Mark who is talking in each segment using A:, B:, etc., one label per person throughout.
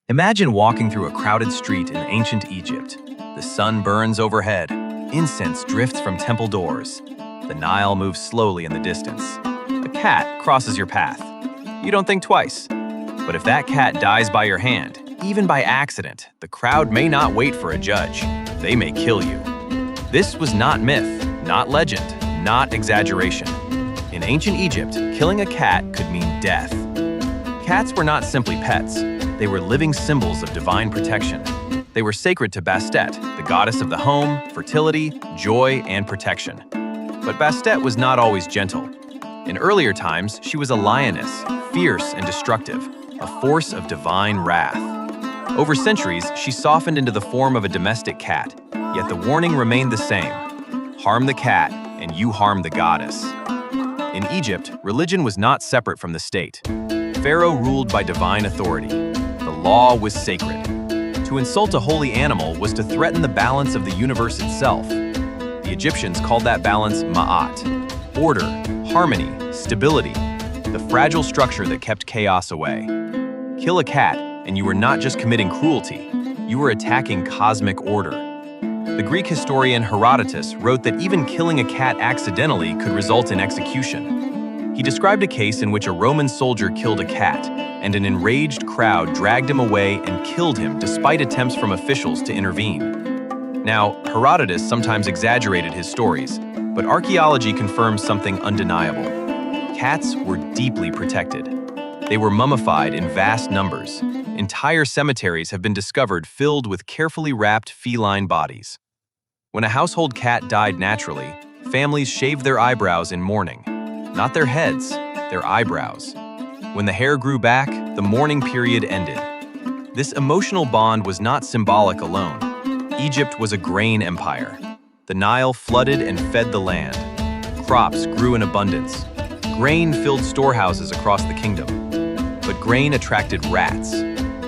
A: Imagine walking through a crowded street in ancient Egypt. The sun burns overhead. Incense drifts from temple doors. The Nile moves slowly in the distance. A cat crosses your path. You don't think twice. But if that cat dies by your hand, even by accident, the crowd may not wait for a judge. They may kill you. This was not myth, not legend, not exaggeration. In ancient Egypt, killing a cat could mean death. Cats were not simply pets. They were living symbols of divine protection. They were sacred to Bastet, the goddess of the home, fertility, joy, and protection. But Bastet was not always gentle. In earlier times, she was a lioness, fierce and destructive, a force of divine wrath. Over centuries, she softened into the form of a domestic cat, yet the warning remained the same. Harm the cat, and you harm the goddess. In Egypt, religion was not separate from the state. Pharaoh ruled by divine authority. The law was sacred. To insult a holy animal was to threaten the balance of the universe itself. The Egyptians called that balance ma'at, order, harmony, stability, the fragile structure that kept chaos away. Kill a cat, and you were not just committing cruelty, you were attacking cosmic order. The Greek historian Herodotus wrote that even killing a cat accidentally could result in execution. He described a case in which a Roman soldier killed a cat, and an enraged crowd dragged him away and killed him despite attempts from officials to intervene. Now, Herodotus sometimes exaggerated his stories, but archaeology confirms something undeniable. Cats were deeply protected. They were mummified in vast numbers. Entire cemeteries have been discovered filled with carefully wrapped feline bodies. When a household cat died naturally, families shaved their eyebrows in mourning. Not their heads, their eyebrows. When the hair grew back, the mourning period ended. This emotional bond was not symbolic alone. Egypt was a grain empire. The Nile flooded and fed the land. Crops grew in abundance. Grain filled storehouses across the kingdom. But grain attracted rats.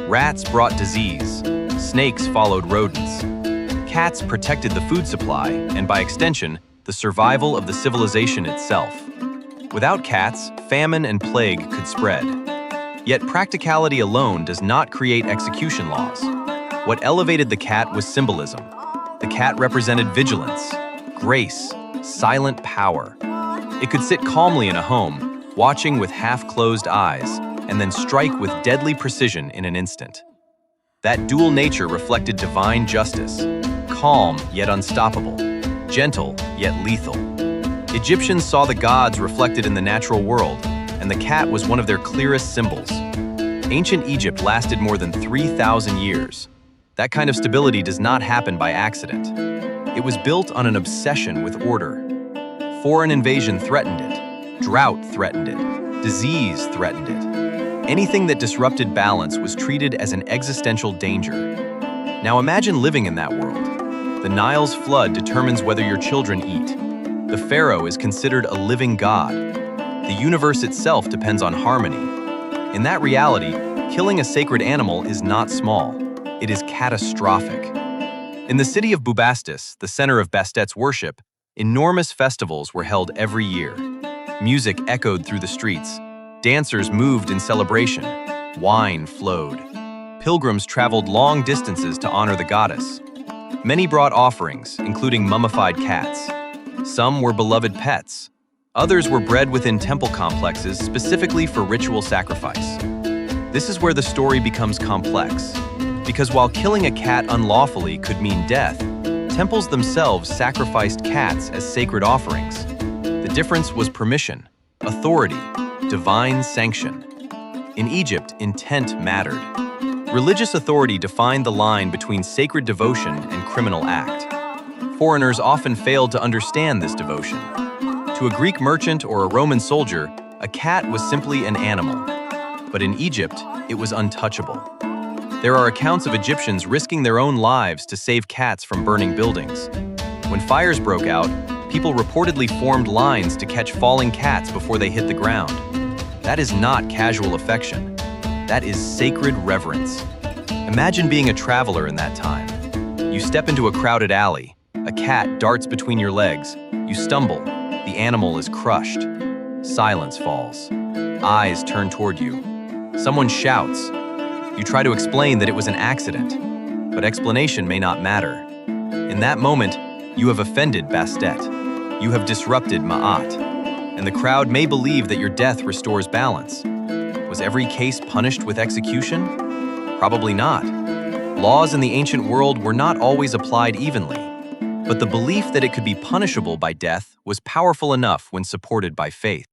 A: Rats brought disease. Snakes followed rodents. Cats protected the food supply, and by extension, the survival of the civilization itself. Without cats, famine and plague could spread. Yet practicality alone does not create execution laws. What elevated the cat was symbolism. The cat represented vigilance, grace, silent power. It could sit calmly in a home, watching with half-closed eyes, and then strike with deadly precision in an instant. That dual nature reflected divine justice, calm yet unstoppable, gentle yet lethal. Egyptians saw the gods reflected in the natural world, and the cat was one of their clearest symbols. Ancient Egypt lasted more than 3,000 years. That kind of stability does not happen by accident. It was built on an obsession with order. Foreign invasion threatened it. Drought threatened it. Disease threatened it. Anything that disrupted balance was treated as an existential danger. Now imagine living in that world. The Nile's flood determines whether your children eat. The pharaoh is considered a living god. The universe itself depends on harmony. In that reality, killing a sacred animal is not small. It is catastrophic. In the city of Bubastis, the center of Bastet's worship, enormous festivals were held every year. Music echoed through the streets. Dancers moved in celebration. Wine flowed. Pilgrims traveled long distances to honor the goddess. Many brought offerings, including mummified cats. Some were beloved pets. Others were bred within temple complexes specifically for ritual sacrifice. This is where the story becomes complex. Because while killing a cat unlawfully could mean death, temples themselves sacrificed cats as sacred offerings. The difference was permission, authority, divine sanction. In Egypt, intent mattered. Religious authority defined the line between sacred devotion and criminal act. Foreigners often failed to understand this devotion. To a Greek merchant or a Roman soldier, a cat was simply an animal. But in Egypt, it was untouchable. There are accounts of Egyptians risking their own lives to save cats from burning buildings. When fires broke out, people reportedly formed lines to catch falling cats before they hit the ground. That is not casual affection. That is sacred reverence. Imagine being a traveler in that time. You step into a crowded alley. A cat darts between your legs. You stumble. The animal is crushed. Silence falls. Eyes turn toward you. Someone shouts. You try to explain that it was an accident, but explanation may not matter. In that moment, you have offended Bastet. You have disrupted Ma'at, and the crowd may believe that your death restores balance. Was every case punished with execution? Probably not. Laws in the ancient world were not always applied evenly, but the belief that it could be punishable by death was powerful enough when supported by faith.